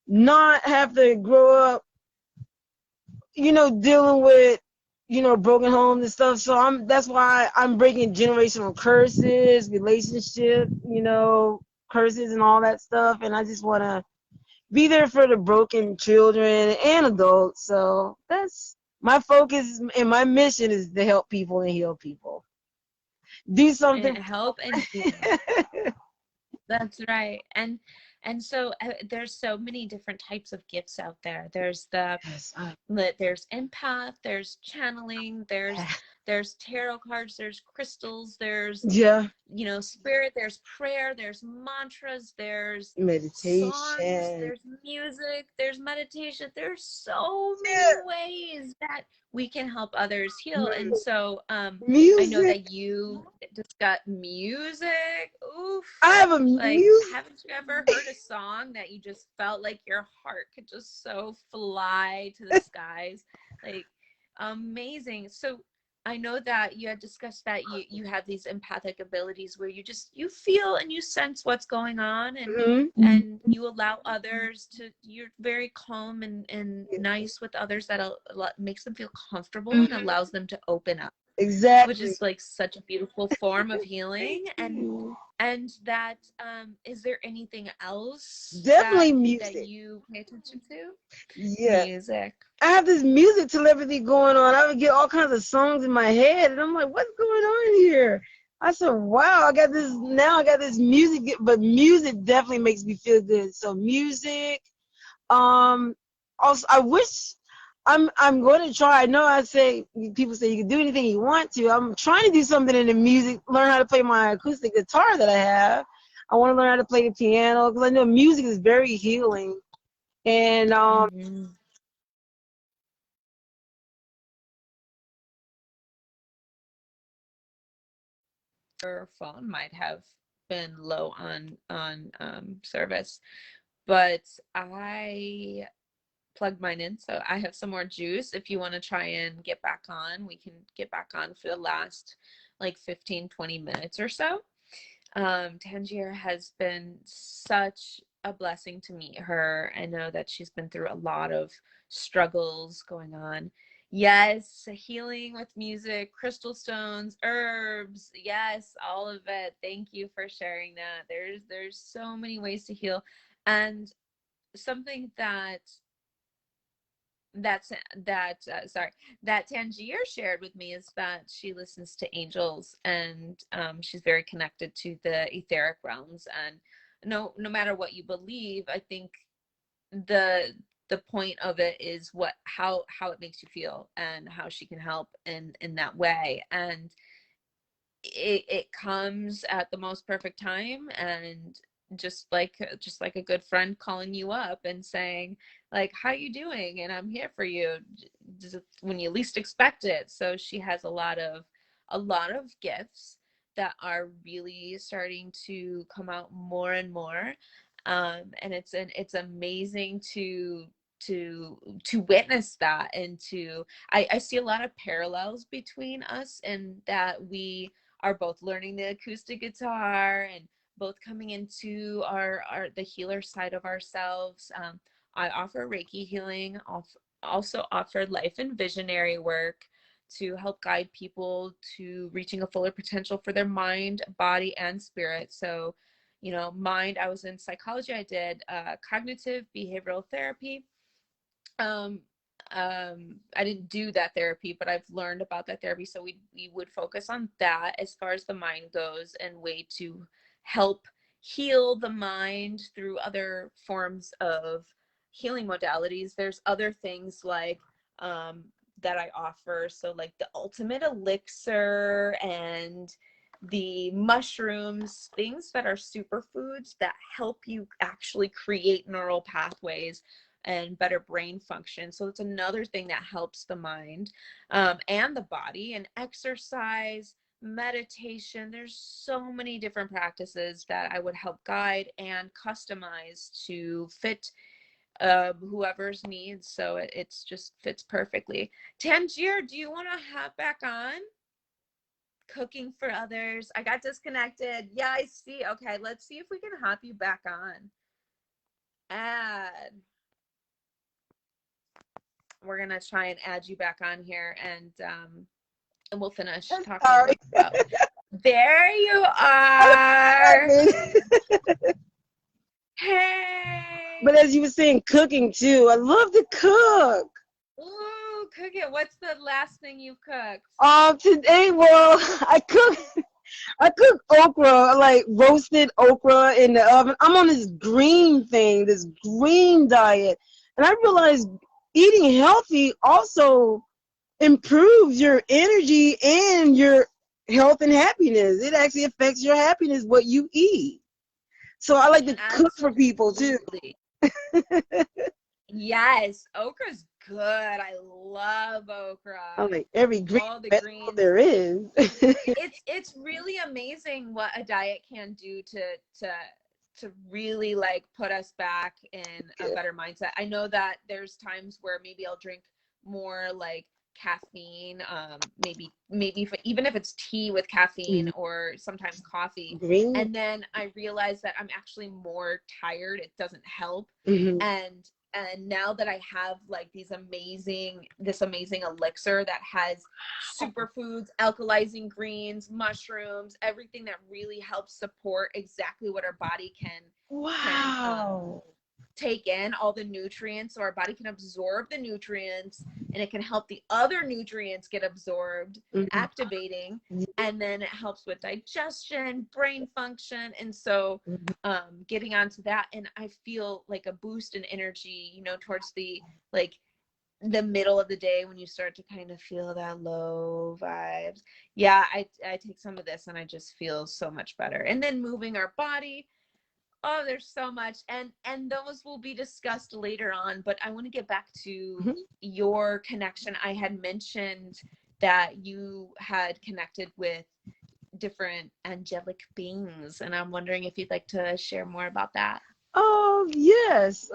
not have to grow up, dealing with, broken homes and stuff. So that's why I'm breaking generational curses, relationship, curses and all that stuff. And I just want to be there for the broken children and adults. So that's my focus, and my mission is to help people and heal people. Do something. And help and heal. That's right. And so there's so many different types of gifts out there. There's there's empath, there's channeling, there's there's tarot cards, there's crystals, there's, Yeah. you know, spirit, there's prayer, there's mantras, there's songs, Meditation. there's music, there's meditation. There's so many Yeah. ways that we can help others heal. And so I know Music. that you just got music. Oof. I have a Like, music. haven't you ever heard a song that you just felt like your heart could just so fly to the skies? Like, amazing. So I know that you had discussed that you have these empathic abilities where you feel and you sense what's going on, and you allow others to, you're very calm and nice with others, that makes them feel comfortable and allows them to open up. Exactly. Which is like such a beautiful form of healing. And that, is there anything else Definitely that music. you pay attention to? Yeah. Music. I have this music telepathy going on. I would get all kinds of songs in my head, and I'm like, what's going on here? I said, wow, I got this music, but music definitely makes me feel good. So music. Also, I wish I'm going to try. I know people say you can do anything you want to. I'm trying to do something in the music, learn how to play my acoustic guitar that I have. I want to learn how to play the piano because I know music is very healing. And Your phone might have been low on service, but I plugged mine in, so I have some more juice. If you want to try and get back on, we can get back on for the last like 15-20 minutes or so. Tangier has been such a blessing to meet her. I know that she's been through a lot of struggles going on. Yes, healing with music, crystal stones, herbs, yes, all of it. Thank you for sharing that. There's so many ways to heal. And something that Tangier shared with me is that she listens to angels, and she's very connected to the etheric realms. And no matter what you believe, I think the point of it is how it makes you feel, and how she can help in that way. And it comes at the most perfect time, and just like a good friend calling you up and saying, like, how you doing, and I'm here for you, just when you least expect it. So she has a lot of gifts that are really starting to come out more and more. And it's amazing to witness that. And I see a lot of parallels between us, and that we are both learning the acoustic guitar and both coming into the healer side of ourselves. I offer Reiki healing, also offer life and visionary work to help guide people to reaching a fuller potential for their mind, body, and spirit. So, you know, mind, I was in psychology. I did cognitive behavioral therapy. I didn't do that therapy, but I've learned about that therapy. So we would focus on that as far as the mind goes, and way to help heal the mind through other forms of healing modalities. There's other things like that I offer. So like the ultimate elixir and the mushrooms, things that are superfoods that help you actually create neural pathways and better brain function. So it's another thing that helps the mind and the body. And exercise, meditation, there's so many different practices that I would help guide and customize to fit whoever's needs. So it's just fits perfectly. Tangier, do you want to hop back on? Cooking for others. I got disconnected. Yeah, I see. Okay, let's see if we can hop you back on. Add. We're gonna try and add you back on here, and we'll finish talking about. There you are. Hey. But as you were saying, cooking too. I love to cook. Ooh, cook it. What's the last thing you cooked? Today, well, I cook okra, like roasted okra in the oven. I'm on this green diet, and I realized eating healthy also improves your energy and your health and happiness. It actually affects your happiness, what you eat. So I like to cook for people too. Absolutely. Yes, okra's good. I love okra. I like every green All the vegetable greens. there is. It's really amazing what a diet can do to really like put us back in a better mindset. I know that there's times where maybe I'll drink more like caffeine, maybe even if it's tea with caffeine or sometimes coffee, Green. and then I realize that I'm actually more tired. It doesn't help. And now that I have like this amazing elixir that has superfoods, alkalizing greens, mushrooms, everything that really helps support exactly what our body can take in, all the nutrients, so our body can absorb the nutrients and it can help the other nutrients get absorbed, activating, and then it helps with digestion, brain function. And so getting onto that, and I feel like a boost in energy, you know, towards the middle of the day when you start to kind of feel that low vibes. Yeah, I take some of this and I just feel so much better. And then moving our body, oh, there's so much, and those will be discussed later on. But I want to get back to your connection. I had mentioned that you had connected with different angelic beings, and I'm wondering if you'd like to share more about that. Oh yes.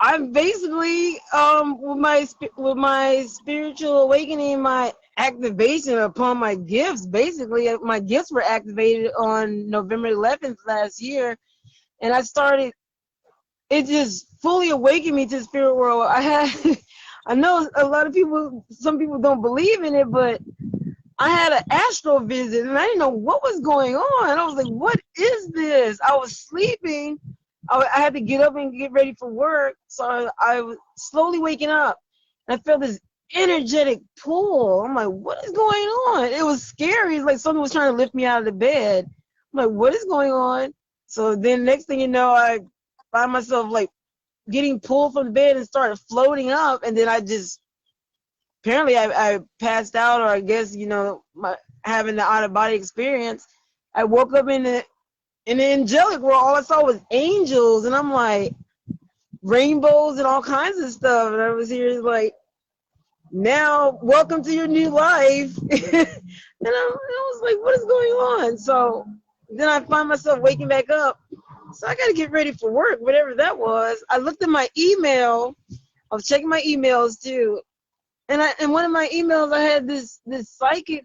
I'm basically with my spiritual awakening, my activation upon my gifts. Basically, my gifts were activated on November 11th last year, and I started. It just fully awakened me to the spirit world. I know a lot of people, some people don't believe in it, but I had an astral visit, and I didn't know what was going on. I was like, "What is this?" I was sleeping. I had to get up and get ready for work, so I was slowly waking up. And I felt this energetic pull. I'm like, "What is going on?" It was scary. It's like someone was trying to lift me out of the bed. I'm like, "What is going on?" So then, next thing you know, I find myself like getting pulled from the bed and started floating up, and then I just apparently I passed out, or I guess, you know, having the out of body experience. I woke up in the angelic world. All I saw was angels, and I'm like, rainbows and all kinds of stuff. And I was here like, now welcome to your new life. And I was like, what is going on? So then I find myself waking back up. So I got to get ready for work, whatever that was. I looked at my email. I was checking my emails too. And in one of my emails, I had this psychic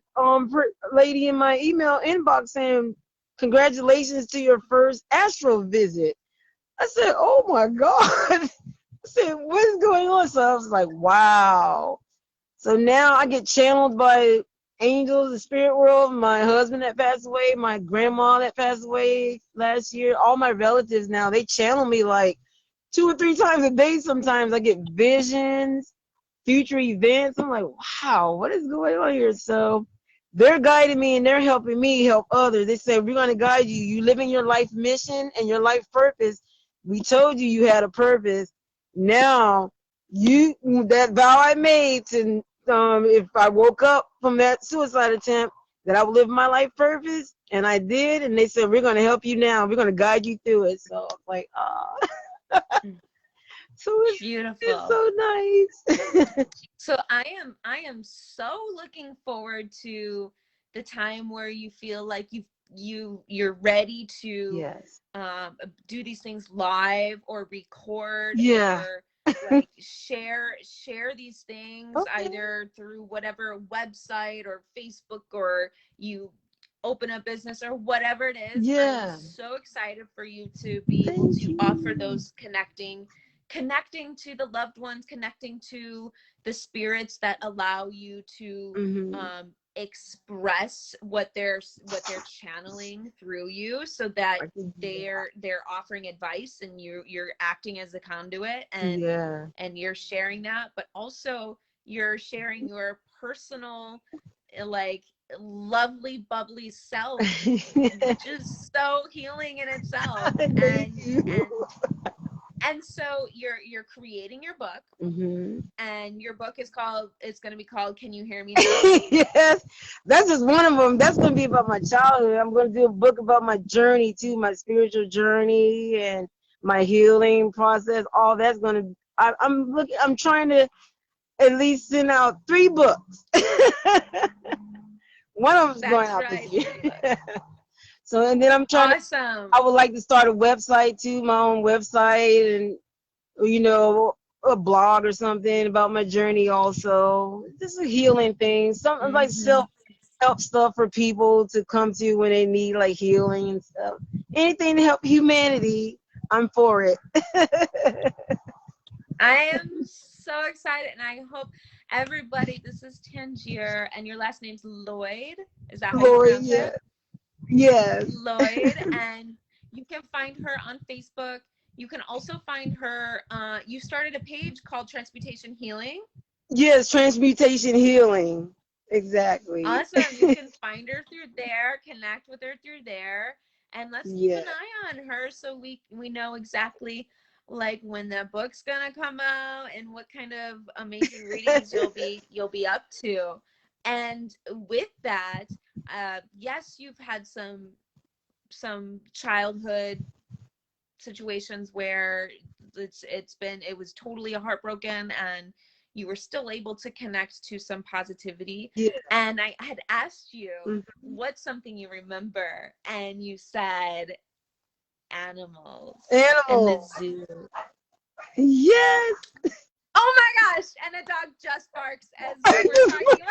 lady in my email inbox saying, "Congratulations to your first astral visit." I said, "Oh my God." I said, "What is going on?" So I was like, wow. So now I get channeled by angels, the spirit world, my husband that passed away, my grandma that passed away last year, all my relatives now, they channel me like 2 or 3 times a day sometimes. I get visions, future events. I'm like, wow, what is going on here? So they're guiding me and they're helping me help others. They say, we're going to guide you. You living your life mission and your life purpose. We told you you had a purpose. Now, that vow I made to, if I woke up from that suicide attempt, that I would live my life purpose, and I did. And they said, we're going to help you now. We're going to guide you through it. So I'm like, oh. So Beautiful. It's so nice. So I am so looking forward to the time where you feel like you're ready to Yes. do these things live or record, Yeah. or like share these things, Okay. either through whatever website or Facebook, or you open a business or whatever it is. Yeah. I'm so excited for you to be able to offer those connecting to the loved ones, connecting to the spirits that allow you to express what they're channeling through you, so that they're offering advice and you're acting as a conduit, and and you're sharing that, but also you're sharing your personal, like, lovely bubbly self, which is so healing in itself. And so you're creating your book, and your book is called, it's going to be called Can You Hear Me Now? Yes, that's just one of them. That's going to be about my childhood. I'm going to do a book about my journey too, my spiritual journey and my healing process. All that's going to. I'm trying to at least send out 3 books. One of them's going out this year. So, and then I'm trying awesome. I would like to start a website too, my own website, and a blog or something about my journey also. Just a healing thing, something like self-help stuff for people to come to when they need like healing and stuff. Anything to help humanity, I'm for it. I am so excited, and I hope everybody, this is Tangier, and your last name's Lloyd. Is that how you pronounce it? Yes. Lloyd, and you can find her on Facebook. You can also find her, you started a page called Transmutation Healing. Yes, Transmutation Healing. Exactly. Awesome. You can find her through there, connect with her through there, and let's keep an eye on her so we know exactly like when the book's gonna come out and what kind of amazing readings you'll be up to. And with that, yes, you've had some childhood situations where it was totally heartbroken, and you were still able to connect to some positivity. And I had asked you what's something you remember, and you said animals and the zoo. Yes. Oh my gosh, and a dog just barks as we're talking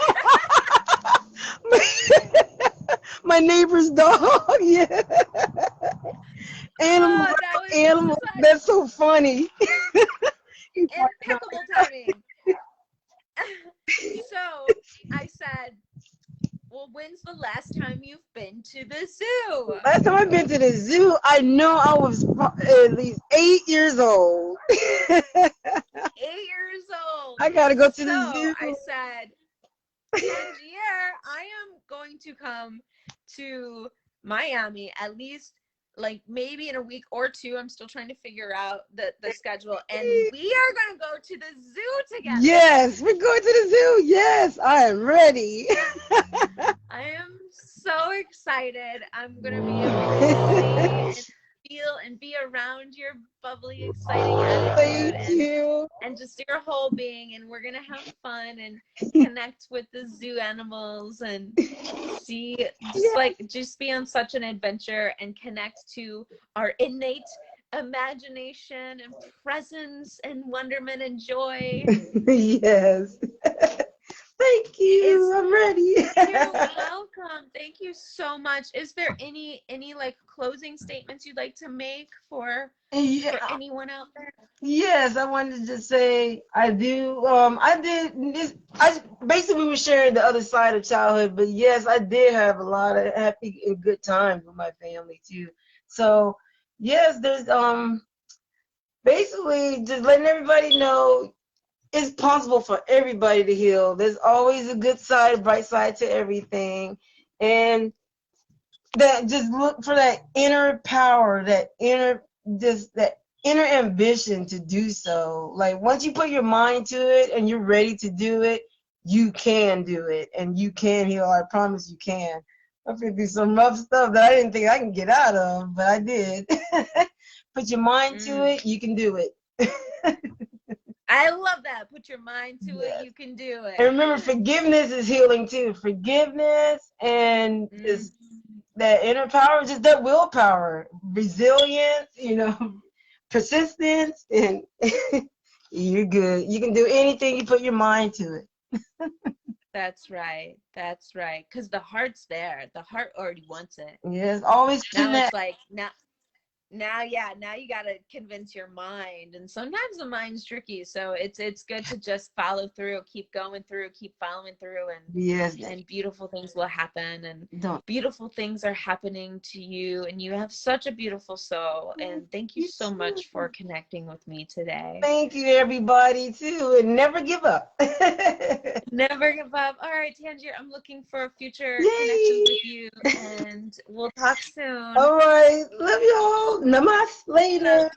about. My neighbor's dog. Yeah. Animals. Animals. That's so funny. Impeccable timing. So I said, well, when's the last time you've been to the zoo? Last time I've been to the zoo, I know I was at least 8 years old. 8 years old. I gotta go to the zoo. I said, Tangier, I am going to come to Miami at least, like maybe in a week or 2. I'm still trying to figure out the schedule, and we are going to go to the zoo together. Yes, we're going to the zoo. Yes, I am ready. I am so excited. I'm going to be able to see and feel and be around your bubbly, exciting attitude and just your whole being, and we're going to have fun and connect with the zoo animals and see, just be on such an adventure and connect to our innate imagination and presence and wonderment and joy. Yes. Thank you. I'm ready. You're welcome. Thank you so much. Is there any like closing statements you'd like to make for anyone out there? Yes, I wanted to just say I do. I did this. Basically we were sharing the other side of childhood, but yes, I did have a lot of happy and good times with my family too. So yes, there's basically just letting everybody know it's possible for everybody to heal. There's always a good side, a bright side to everything. And that just look for that inner power, that inner ambition to do so. Like once you put your mind to it and you're ready to do it, you can do it and you can heal. I promise you can. I've been through some rough stuff that I didn't think I can get out of, but I did. Put your mind to it, you can do it. I love that. Put your mind to it, you can do it. And remember, forgiveness is healing too. Forgiveness and just that inner power, just that willpower, resilience, persistence, and you're good. You can do anything you put your mind to it. That's right. That's right. Because the heart's there. The heart already wants it. Yes, always connect. Now it's like, now you got to convince your mind, and sometimes the mind's tricky, so it's good to just follow through, keep going through, keep following through, and beautiful things will happen, and beautiful things are happening to you, and you have such a beautiful soul. And thank you so much for connecting with me today. Thank you, everybody, too, and never give up. Never give up. All right, Tangier, I'm looking for future connections with you, and we'll talk soon. All right, love y'all. Namaste later.